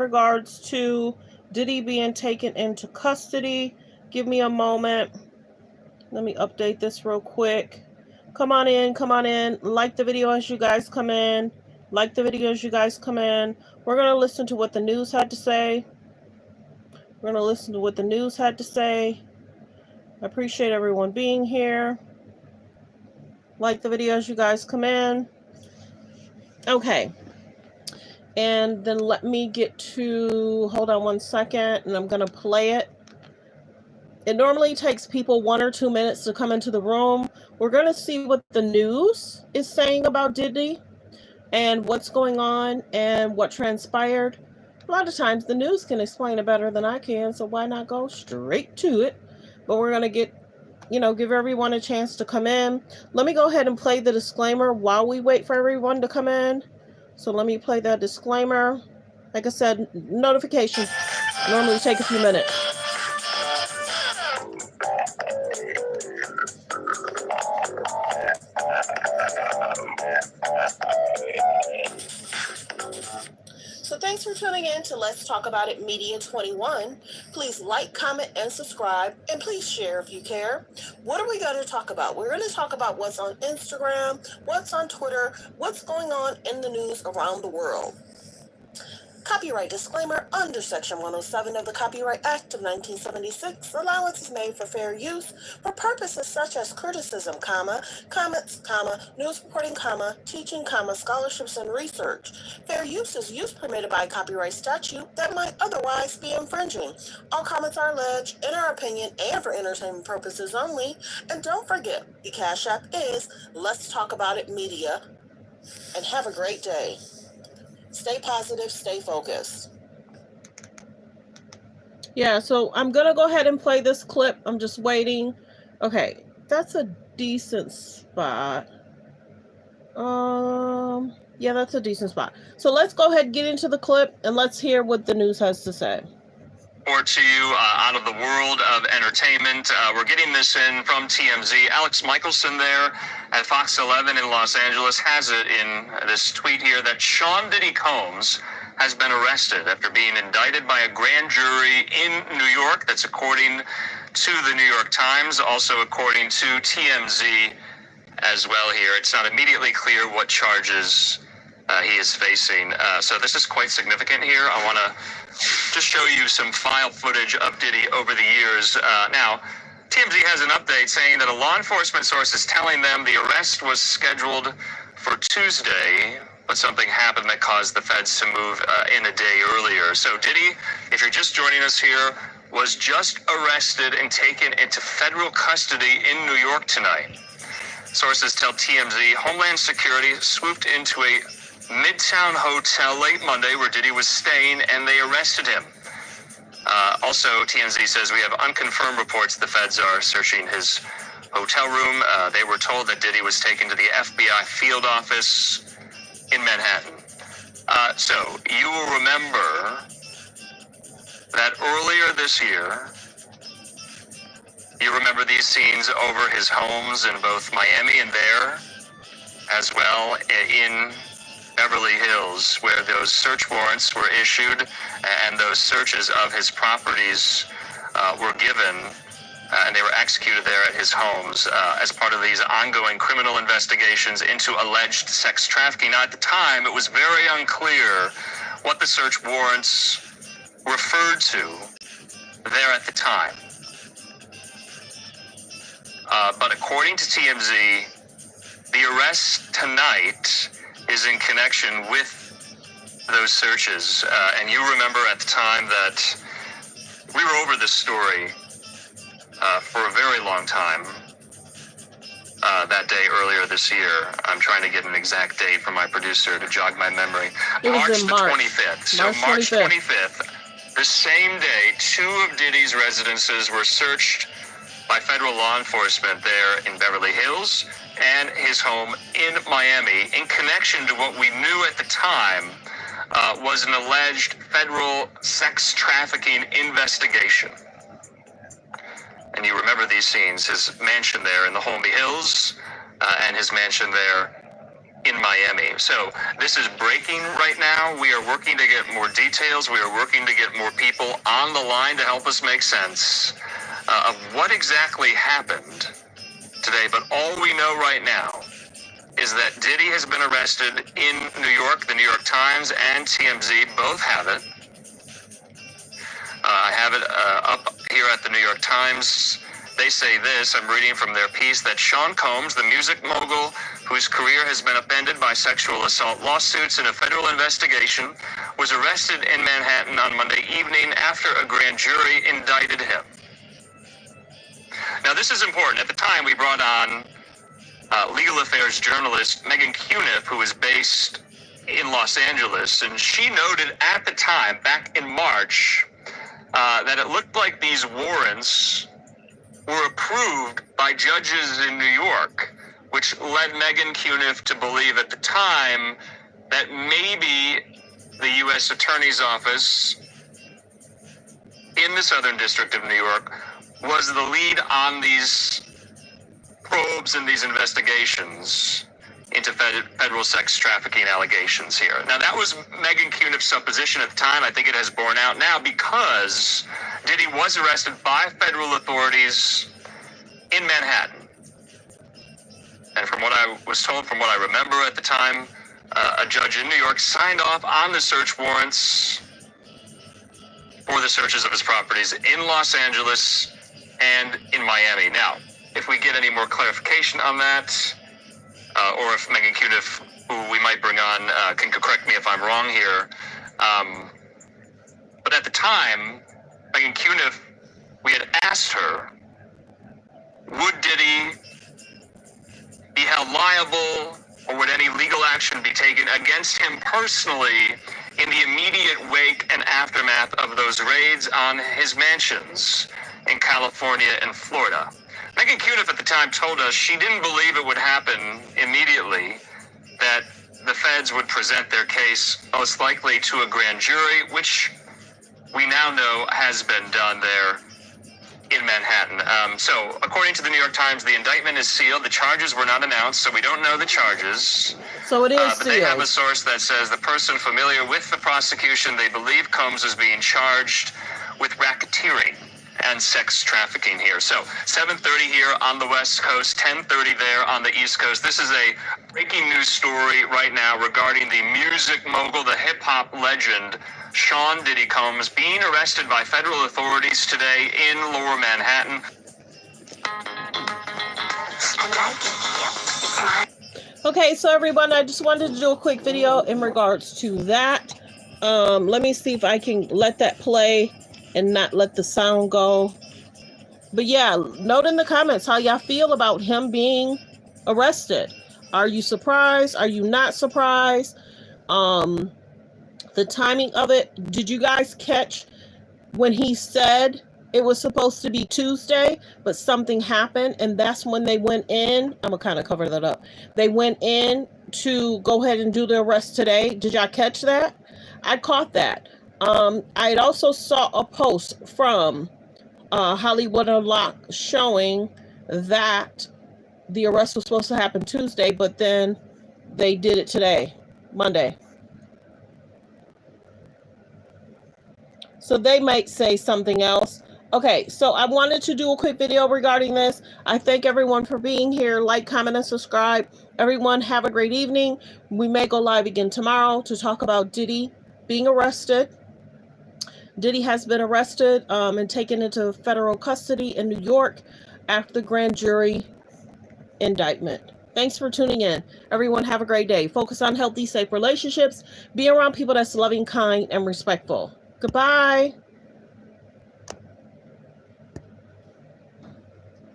regards to Diddy being taken into custody. Give me a moment. Let me update this real quick. Come on in, come on in. Like the video as you guys come in. Like the video as you guys come in. We're going to listen to what the news had to say. We're going to listen to what the news had to say. I appreciate everyone being here. Like the video as you guys come in. Okay. And then let me get to, hold on one second, and I'm going to play it. It normally takes people 1 or 2 minutes to come into the room. We're going to see what the news is saying about Diddy and what's going on and what transpired. A lot of times the news can explain it better than I can, so why not go straight to it? But we're going to get, give everyone a chance to come in. Let me go ahead and play the disclaimer while we wait for everyone to come in. So let me play that disclaimer. Like I said, notifications normally take a few minutes. So thanks for tuning in to Let's Talk About It Media 21. Please like, comment, and subscribe, and please share if you care. What are we going to talk about? We're going to talk about what's on Instagram, what's on Twitter, what's going on in the news around the world. Copyright disclaimer under Section 107 of the Copyright Act of 1976. Allowance is made for fair use for purposes such as criticism, comments, news reporting, teaching, scholarships, and research. Fair use is use permitted by copyright statute that might otherwise be infringing. All comments are alleged, in our opinion, and for entertainment purposes only. And don't forget, the Cash App is Let's Talk About It Media. And have a great day. Stay positive, stay focused. Yeah, so I'm going to go ahead and play this clip. I'm just waiting. Okay, that's a decent spot. Yeah, that's a decent spot. So let's go ahead and get into the clip and let's hear what the news has to say. Or to you out of the world of entertainment. We're getting this in from TMZ. Alex Michelson there at Fox 11 in Los Angeles has it in this tweet here that Sean Diddy Combs has been arrested after being indicted by a grand jury in New York. That's according to the New York Times, also according to TMZ as well here. It's not immediately clear what charges he is facing. So this is quite significant here. I want to just show you some file footage of Diddy over the years. Now, TMZ has an update saying that a law enforcement source is telling them the arrest was scheduled for Tuesday, but something happened that caused the feds to move in a day earlier. So Diddy, if you're just joining us here, was just arrested and taken into federal custody in New York tonight. Sources tell TMZ Homeland Security swooped into a Midtown hotel late Monday where Diddy was staying, and they arrested him. Also, TMZ says we have unconfirmed reports the feds are searching his hotel room. They were told that Diddy was taken to the FBI field office in Manhattan. So you will remember that earlier this year, you remember these scenes over his homes in both Miami and there, as well in Beverly Hills, where those search warrants were issued and those searches of his properties were given, and they were executed there at his homes as part of these ongoing criminal investigations into alleged sex trafficking. Now, at the time, it was very unclear what the search warrants referred to there at the time. But according to TMZ, the arrest tonight is in connection with those searches. And you remember at the time that we were over this story for a very long time that day earlier this year. I'm trying to get an exact date from my producer to jog my memory. March the 25th. So March 25th, the same day, 2 of Diddy's residences were searched by federal law enforcement there in Beverly Hills and his home in Miami in connection to what we knew at the time was an alleged federal sex trafficking investigation. And you remember these scenes, his mansion there in the Holmby Hills and his mansion there in Miami. So this is breaking right now. We are working to get more details. We are working to get more people on the line to help us make sense of what exactly happened today. But all we know right now is that Diddy has been arrested in New York. The New York Times and TMZ both have it. I have it up here at the New York Times. They say this, I'm reading from their piece, that Sean Combs, the music mogul whose career has been upended by sexual assault lawsuits in a federal investigation, was arrested in Manhattan on Monday evening after a grand jury indicted him. Now, this is important. At the time, we brought on legal affairs journalist Megan Cuniff, who is based in Los Angeles, and she noted at the time, back in March, that it looked like these warrants were approved by judges in New York, which led Megan Cuniff to believe at the time that maybe the U.S. Attorney's Office in the Southern District of New York was the lead on these probes and these investigations into federal sex trafficking allegations here. Now, that was Megan Cuniff's supposition at the time. I think it has borne out now because Diddy was arrested by federal authorities in Manhattan. And from what I was told, from what I remember at the time, a judge in New York signed off on the search warrants for the searches of his properties in Los Angeles and in Miami. Now, if we get any more clarification on that, or if Megan Cuniff, who we might bring on, can correct me if I'm wrong here. But at the time, Megan Cuniff, we had asked her, would Diddy be held liable, or would any legal action be taken against him personally in the immediate wake and aftermath of those raids on his mansions in California and Florida? Megan Cuniff at the time told us she didn't believe it would happen immediately, that the feds would present their case most likely to a grand jury, which we now know has been done there in Manhattan. So according to the New York Times, the indictment is sealed. The charges were not announced, so we don't know the charges. So it is but sealed. They have a source that says the person familiar with the prosecution, they believe Combs is being charged with racketeering and sex trafficking here. So 7:30 here on the West Coast, 10:30 there on the East Coast. This is a breaking news story right now regarding the music mogul, the hip-hop legend, Sean Diddy Combs, being arrested by federal authorities today in Lower Manhattan. Okay, so everyone, I just wanted to do a quick video in regards to that. Let me see if I can let that play and not let the sound go. But yeah, note in the comments how y'all feel about him being arrested. Are you surprised? Are you not surprised? The timing of it, did you guys catch when he said it was supposed to be Tuesday, but something happened, and that's when they went in? I'm gonna kind of cover that up. They went in to go ahead and do the arrest today. Did y'all catch that? I caught that. I had also saw a post from Hollywood Unlocked showing that the arrest was supposed to happen Tuesday, but then they did it today, Monday. So they might say something else. Okay, so I wanted to do a quick video regarding this. I thank everyone for being here. Like, comment, and subscribe. Everyone have a great evening. We may go live again tomorrow to talk about Diddy being arrested. Diddy has been arrested and taken into federal custody in New York after the grand jury indictment. Thanks for tuning in. Everyone have a great day. Focus on healthy, safe relationships. Be around people that's loving, kind, and respectful. Goodbye.